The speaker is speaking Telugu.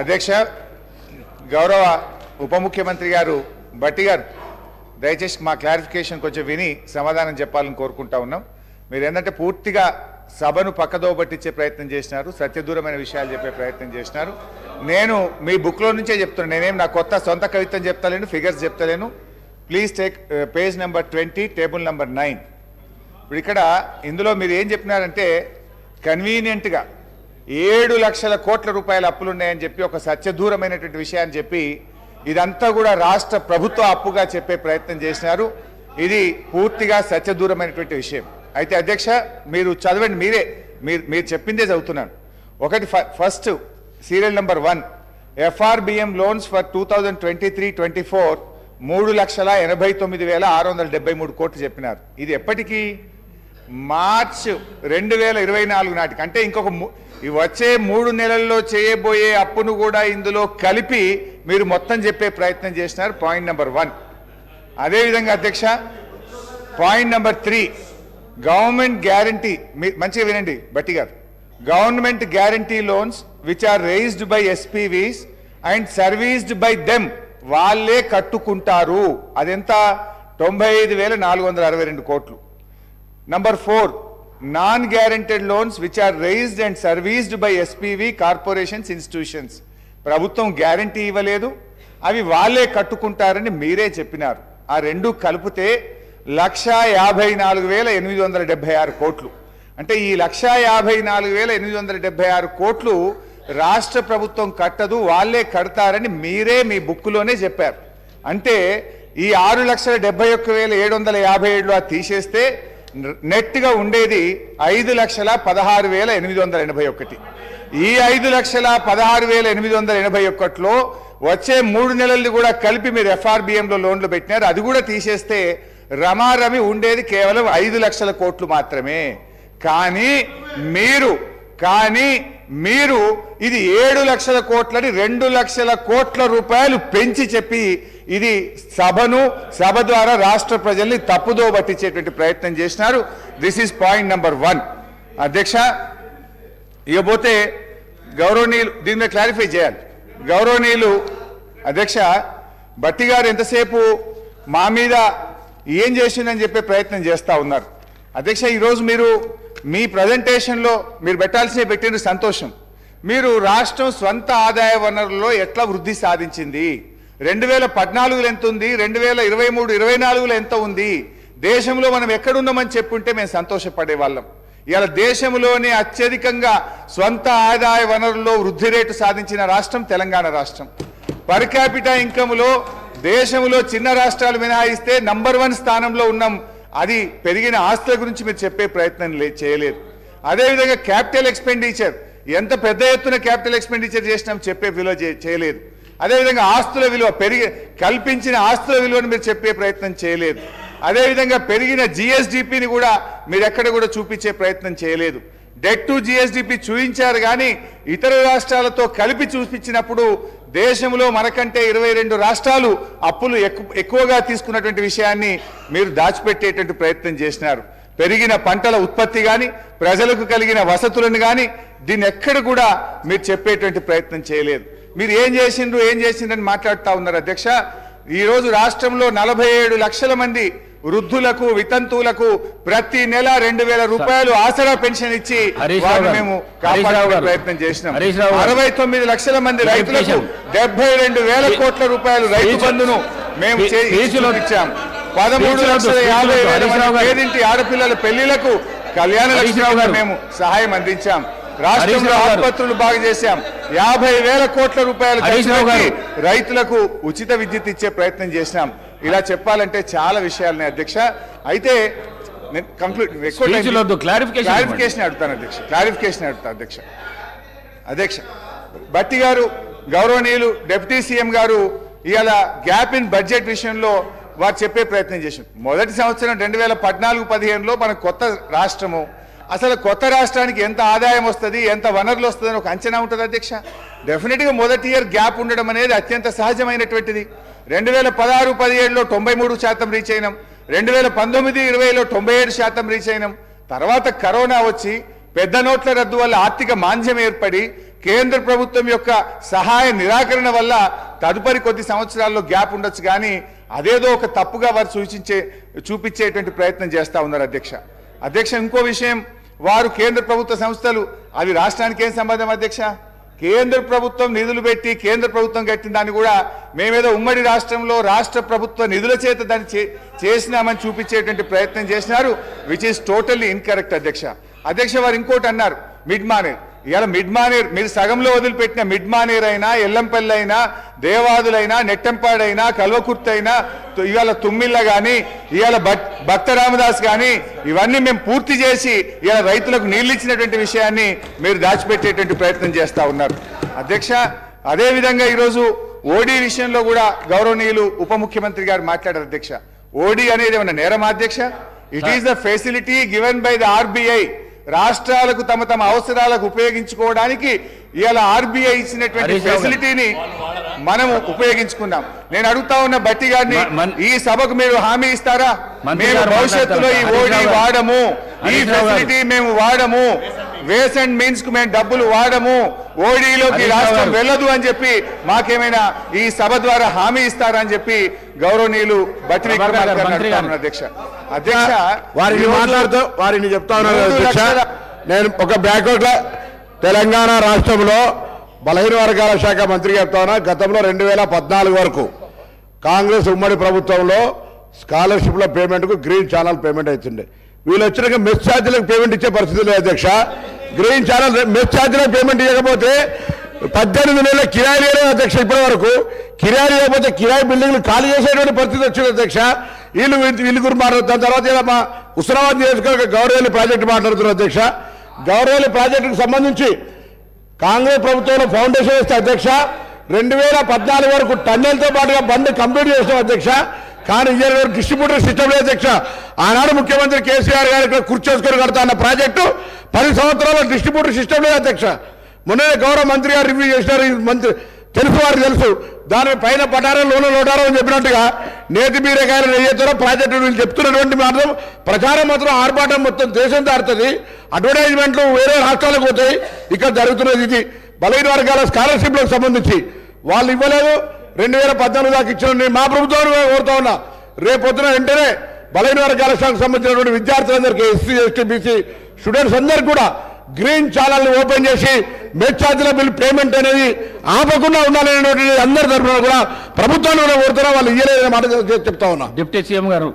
అధ్యక్ష, గౌరవ ఉప ముఖ్యమంత్రి గారు భట్టి గారు దయచేసి మా క్లారిఫికేషన్ కొంచెం విని సమాధానం చెప్పాలని కోరుకుంటా ఉన్నాం. మీరు ఏంటంటే పూర్తిగా సభను పక్కదో పట్టించే ప్రయత్నం చేసినారు, సత్యదూరమైన విషయాలు చెప్పే ప్రయత్నం చేసినారు. నేను మీ బుక్లో నుంచే చెప్తున్నాను, నేనేం నా కొత్త సొంత కవిత్వం చెప్తలేను, ఫిగర్స్ చెప్తలేను. Please take page number 20 table number 9. ఇప్పుడు ఇక్కడ ఇందులో మీరు ఏం చెప్పినారంటే కన్వీనియంట్గా 7 లక్షల కోట్ల రూపాయల అప్పులు ఉన్నాయని చెప్పి ఒక సత్యదూరమైనటువంటి విషయాన్ని చెప్పి ఇదంతా కూడా రాష్ట్ర ప్రభుత్వ అప్పుగా చెప్పే ప్రయత్నం చేసినారు. ఇది పూర్తిగా సత్యదూరమైనటువంటి విషయం. అయితే అధ్యక్ష, మీరు చదవండి, మీరు చెప్పిందే చదువుతున్నాను. ఒకటి first serial number 1 FRBM loans for 2023-24 3,89,673 కోట్లు చెప్పినారు. ఇది ఎప్పటికీ మార్చ్ 2024 నాటికి, అంటే ఇంకొక వచ్చే 3 నెలల్లో చేయబోయే అప్పును కూడా ఇందులో కలిపి మీరు మొత్తం చెప్పే ప్రయత్నం చేసినారు. Point number 1. అదేవిధంగా అధ్యక్ష, పాయింట్ నెంబర్ 3 గవర్నమెంట్ గ్యారంటీ, మంచిగా వినండి భట్టి గారు, government guarantee loans which are raised by SPVs and serviced by them, వాళ్ళే కట్టుకుంటారు. అదెంత? 95,462 కోట్లు. Number 4 non guaranteed loans which are raised and serviced by SPV corporations institutions, ప్రభుత్వం గ్యారంటీ ఇవ్వలేదు, అవి వాళ్ళే కట్టుకుంటారని మీరే చెప్పినారు. ఆ రెండు కలిపితే 1,54,876 కోట్లు. అంటే ఈ 1,54,876 కోట్లు రాష్ట్ర ప్రభుత్వం కట్టదు, వాళ్ళే కడతారని మీరే మీ బుక్లోనే చెప్పారు. అంటే ఈ 6,71,757 తీసేస్తే నెట్గా ఉండేది 5,16,881. ఈ 5,16,881లో వచ్చే 3 నెలలు కూడా కలిపి మీరు FRBMలో లోన్లు పెట్టినారు. అది కూడా తీసేస్తే రమారమి ఉండేది కేవలం 5 లక్షల కోట్లు మాత్రమే. కానీ మీరు ఇది 7 లక్షల కోట్లని 2 లక్షల కోట్ల రూపాయలు పెంచి చెప్పి ఇది సభ ద్వారా రాష్ట్ర ప్రజల్ని తప్పుదో పట్టించేటువంటి ప్రయత్నం చేసినారు. This is point number 1. అధ్యక్ష, ఇకపోతే గౌరవనీయులు దీని మీద క్లారిఫై చేయాలి. గౌరవనీయులు అధ్యక్ష, భట్టి గారు ఎంతసేపు మా మీద ఏం చేసిందని చెప్పే ప్రయత్నం చేస్తూ ఉన్నారు. అధ్యక్ష, ఈరోజు మీరు మీ ప్రజెంటేషన్లో మీరు పెట్టిన సంతోషం. మీరు రాష్ట్రం స్వంత ఆదాయ వనరుల్లో ఎట్లా వృద్ధి సాధించింది, 2014లో ఎంత ఉంది, 2023-24లో ఎంత ఉంది, దేశంలో మనం ఎక్కడున్నామని చెప్పుంటే మేము సంతోషపడే వాళ్ళం. ఇవాళ దేశంలోనే అత్యధికంగా స్వంత ఆదాయ వనరుల్లో వృద్ధి రేటు సాధించిన రాష్ట్రం తెలంగాణ రాష్ట్రం. పర్ క్యాపిటా ఇన్కమ్లో దేశంలో చిన్న రాష్ట్రాలు మినహాయిస్తే నంబర్ 1 స్థానంలో ఉన్నాం. అది పెరిగిన ఆస్తుల గురించి మీరు చెప్పే ప్రయత్నం చేయలేదు. అదేవిధంగా క్యాపిటల్ ఎక్స్పెండిచర్, ఎంత పెద్ద ఎత్తున క్యాపిటల్ ఎక్స్పెండిచర్ చేసినాం చెప్పే విలువ చేయలేదు. అదేవిధంగా ఆస్తుల విలువ కల్పించిన ఆస్తుల విలువను మీరు చెప్పే ప్రయత్నం చేయలేదు. అదేవిధంగా పెరిగిన GSDPని కూడా మీరు ఎక్కడ కూడా చూపించే ప్రయత్నం చేయలేదు. డెట్ టు GSDP చూపించారు, కానీ ఇతర రాష్ట్రాలతో కలిపి చూపించినప్పుడు దేశంలో మనకంటే 22 రాష్ట్రాలు అప్పులు ఎక్కువగా తీసుకున్నటువంటి విషయాన్ని మీరు దాచిపెట్టేటువంటి ప్రయత్నం చేసినారు. పెరిగిన పంటల ఉత్పత్తి కానీ, ప్రజలకు కలిగిన వసతులను కానీ దీన్ని ఎక్కడ కూడా మీరు చెప్పేటువంటి ప్రయత్నం చేయలేదు. మీరు ఏం చేసిండ్రని మాట్లాడుతూ ఉన్నారు. అధ్యక్ష, ఈరోజు రాష్ట్రంలో 47 లక్షల మంది వృద్ధులకు, వితంతువులకు ప్రతి నెల 2,000 రూపాయలు ఆసరా పెన్షన్ ఇచ్చి వారిని మేము కాపాడే ప్రయత్నం చేసినాం. 69 లక్షల మంది రైతులకు 72,000 కోట్ల రూపాయలు రైతు బంధును మేము ఇచ్చాం. 13,50,000 పేదింటి ఆడపిల్లల పెళ్లిలకు కళ్యాణ లక్ష్మి మేము సహాయం అందించాం. రాష్ట్రంలో ఆసుపత్రులు బాగు చేశాం. 50,000 కోట్ల రూపాయలు రైతులకు ఉచిత విద్యుత్ ఇచ్చే ప్రయత్నం చేసినాం. ఇలా చెప్పాలంటే చాలా విషయాలున్నాయి అధ్యక్ష. అయితే క్లారిఫికేషన్ అడుగుతాను అధ్యక్ష. భట్టి గారు, గౌరవనీయులు డిప్యూటీ సీఎం గారు ఇవాళ గ్యాప్ ఇన్ బడ్జెట్ విషయంలో వారు చెప్పే ప్రయత్నం చేశారు. మొదటి సంవత్సరం 2014-15లో మన కొత్త రాష్ట్రము, అసలు కొత్త రాష్ట్రానికి ఎంత ఆదాయం వస్తుంది, ఎంత వనరులు వస్తుందని ఒక అంచనా ఉంటుంది అధ్యక్ష. డెఫినెట్గా మొదటి ఇయర్ గ్యాప్ ఉండడం అనేది అత్యంత సహజమైనటువంటిది. 2016-17లో 93% రీచ్ అయినాం, 2019-20లో 97% రీచ్ అయినాం. తర్వాత కరోనా వచ్చి పెద్ద నోట్ల రద్దు వల్ల ఆర్థిక మాంద్యం ఏర్పడి కేంద్ర ప్రభుత్వం యొక్క సహాయ నిరాకరణ వల్ల తదుపరి కొద్ది సంవత్సరాల్లో గ్యాప్ ఉండొచ్చు కానీ అదేదో ఒక తప్పుగా వారు చూపించేటువంటి ప్రయత్నం చేస్తా ఉన్నారు అధ్యక్ష ఇంకో విషయం వారు కేంద్ర ప్రభుత్వ సంస్థలు అవి రాష్ట్రానికి ఏం సంబంధం అధ్యక్ష కేంద్ర ప్రభుత్వం నిధులు పెట్టి కేంద్ర ప్రభుత్వం కట్టిన దాన్ని కూడా మేమేదో ఉమ్మడి రాష్ట్రంలో రాష్ట్ర ప్రభుత్వ నిధుల చేత దాన్ని చేసినామని చూపించేటువంటి ప్రయత్నం చేసినారు విచ్ ఈస్ టోటల్లీ ఇన్కరెక్ట్ అధ్యక్ష వారు ఇంకోటి అన్నారు మిడ్ మానేర్ ఇవాళ మిడ్ మానేర్ మీరు సగంలో వదిలిపెట్టిన మిడ్ మానేర్ అయినా ఎల్లంపల్లి అయినా దేవాదులైనా నెట్టంపాడైనా కల్వకుర్తి అయినా ఇవాళ తుమ్మిళ్ళ కానీ ఇవాళ భక్త రామదాస్ కానీ ఇవన్నీ మేము పూర్తి చేసి ఇవాళ రైతులకు నీళ్ళు ఇచ్చినటువంటి విషయాన్ని మీరు దాచిపెట్టేటువంటి ప్రయత్నం చేస్తా ఉన్నారు అధ్యక్ష అదేవిధంగా ఈరోజు ఓడీ విషయంలో కూడా గౌరవనీయులు ఉప ముఖ్యమంత్రి గారు మాట్లాడారు అధ్యక్ష ఓడీ అనేది ఏమన్నా నేరమా అధ్యక్ష it is the facility given by the RBI రాష్ట్రాలకు తమ అవసరాలకు ఉపయోగించుకోవడానికి ఇవాళ ఆర్బీఐ ఇచ్చినటువంటి ఫెసిలిటీని మనం ఉపయోగించుకున్నాం నేను అడుగుతా ఉన్న బట్టి గారిని ఈ సభకు మీరు హామీ ఇస్తారా మేము భవిష్యత్తులో ఈ ఓడీ వాడము ఈ ఫెసిలిటీ మేము వాడము వేస్ అండ్ మీన్స్ కు మేము డబ్బులు వాడము ఓడీలోకి రాష్ట్రం వెళ్ళదు అని చెప్పి మాకేమైనా ఈ సభ ద్వారా హామీ ఇస్తారా అని చెప్పి గౌరవనీయులు బట్టి విక్రమార్క అధ్యక్ష వారిని మాట్లాడుతూ వారిని చెప్తా ఉన్నారు అధ్యక్ష నేను ఒక బ్యాక్వర్డ్ తెలంగాణ రాష్ట్రంలో బలహీన వర్గాల శాఖ మంత్రిగా చెప్తా ఉన్నా గతంలో 2014 వరకు కాంగ్రెస్ ఉమ్మడి ప్రభుత్వంలో స్కాలర్షిప్ల పేమెంట్కు గ్రీన్ ఛానల్ పేమెంట్ అవుతుండే వీళ్ళు వచ్చినాక మెస్ ఛార్జీలకు పేమెంట్ ఇచ్చే పరిస్థితి లేదు అధ్యక్ష గ్రీన్ ఛానల్ మెస్ ఛార్జీలకు పేమెంట్ ఇవ్వకపోతే 18 నెలల కిరాయి లేదు అధ్యక్ష ఇప్పటి వరకు కిరాయి లేకపోతే కిరాయి బిల్డింగ్లు ఖాళీ చేసేటువంటి పరిస్థితి వచ్చింది అధ్యక్ష వీళ్ళు గురించి మాట్లాడుతారు దాని తర్వాత మా హుస్నాబాద్ నియోజకవర్గ గౌరవల్లి ప్రాజెక్టు మాట్లాడుతున్నారు అధ్యక్ష గౌరవల్లి ప్రాజెక్టుకు సంబంధించి కాంగ్రెస్ ప్రభుత్వంలో ఫౌండేషన్ వేస్తే అధ్యక్ష 2014 వరకు టన్నెల్తో పాటుగా బండి కంప్లీట్ చేస్తాం అధ్యక్ష కానీ ఇయర్ డిస్ట్రిబ్యూటర్ సిస్టమ్ లేదు అధ్యక్ష ఆనాడు ముఖ్యమంత్రి కేసీఆర్ గారు ఇక్కడ కూర్చోసుకొని కడతా అన్న ప్రాజెక్టు 10 సంవత్సరాల డిస్ట్రిబ్యూటర్ సిస్టమ్ లేదు అధ్యక్ష మొన్ననే గౌరవ మంత్రి గారు రివ్యూ చేసినారు మంత్రి తెలుసు వారికి తెలుసు దాని పైన పటారం లోటారో అని చెప్పినట్టుగా నేతి బీరకాయలు నెయ్యేతారో ప్రాజెక్టు వీళ్ళు చెప్తున్నటువంటి మాత్రం ప్రచారం మాత్రం ఆర్భాటం మొత్తం దేశం దాడుతుంది అడ్వర్టైజ్మెంట్లు వేరే రాష్ట్రాలకు పోతాయి ఇక్కడ జరుగుతున్నది ఇది బలహీన వర్గాల స్కాలర్షిప్లకు సంబంధించి వాళ్ళు ఇవ్వలేదు 2014 దాకా ఇచ్చిన మా ప్రభుత్వాన్ని కోరుతా ఉన్నా రేపొద్దున వెంటనే బలహీన వర్గాల శాఖకు సంబంధించినటువంటి విద్యార్థులందరికీ ఎస్సీ ఎస్టీ బీసీ స్టూడెంట్స్ అందరికీ కూడా గ్రీన్ ఛానల్ ఓపెన్ చేసి మెస్ ఛార్జీల బిల్ పేమెంట్ అనేది ఆపకుండా ఉండాలనేటువంటి అందరి తరఫున కూడా ప్రభుత్వాన్ని కూడా కోరుతున్నా వాళ్ళు ఇయ్యలేదనే మాట చెప్తా ఉన్నా డిప్యూటీ సీఎం గారు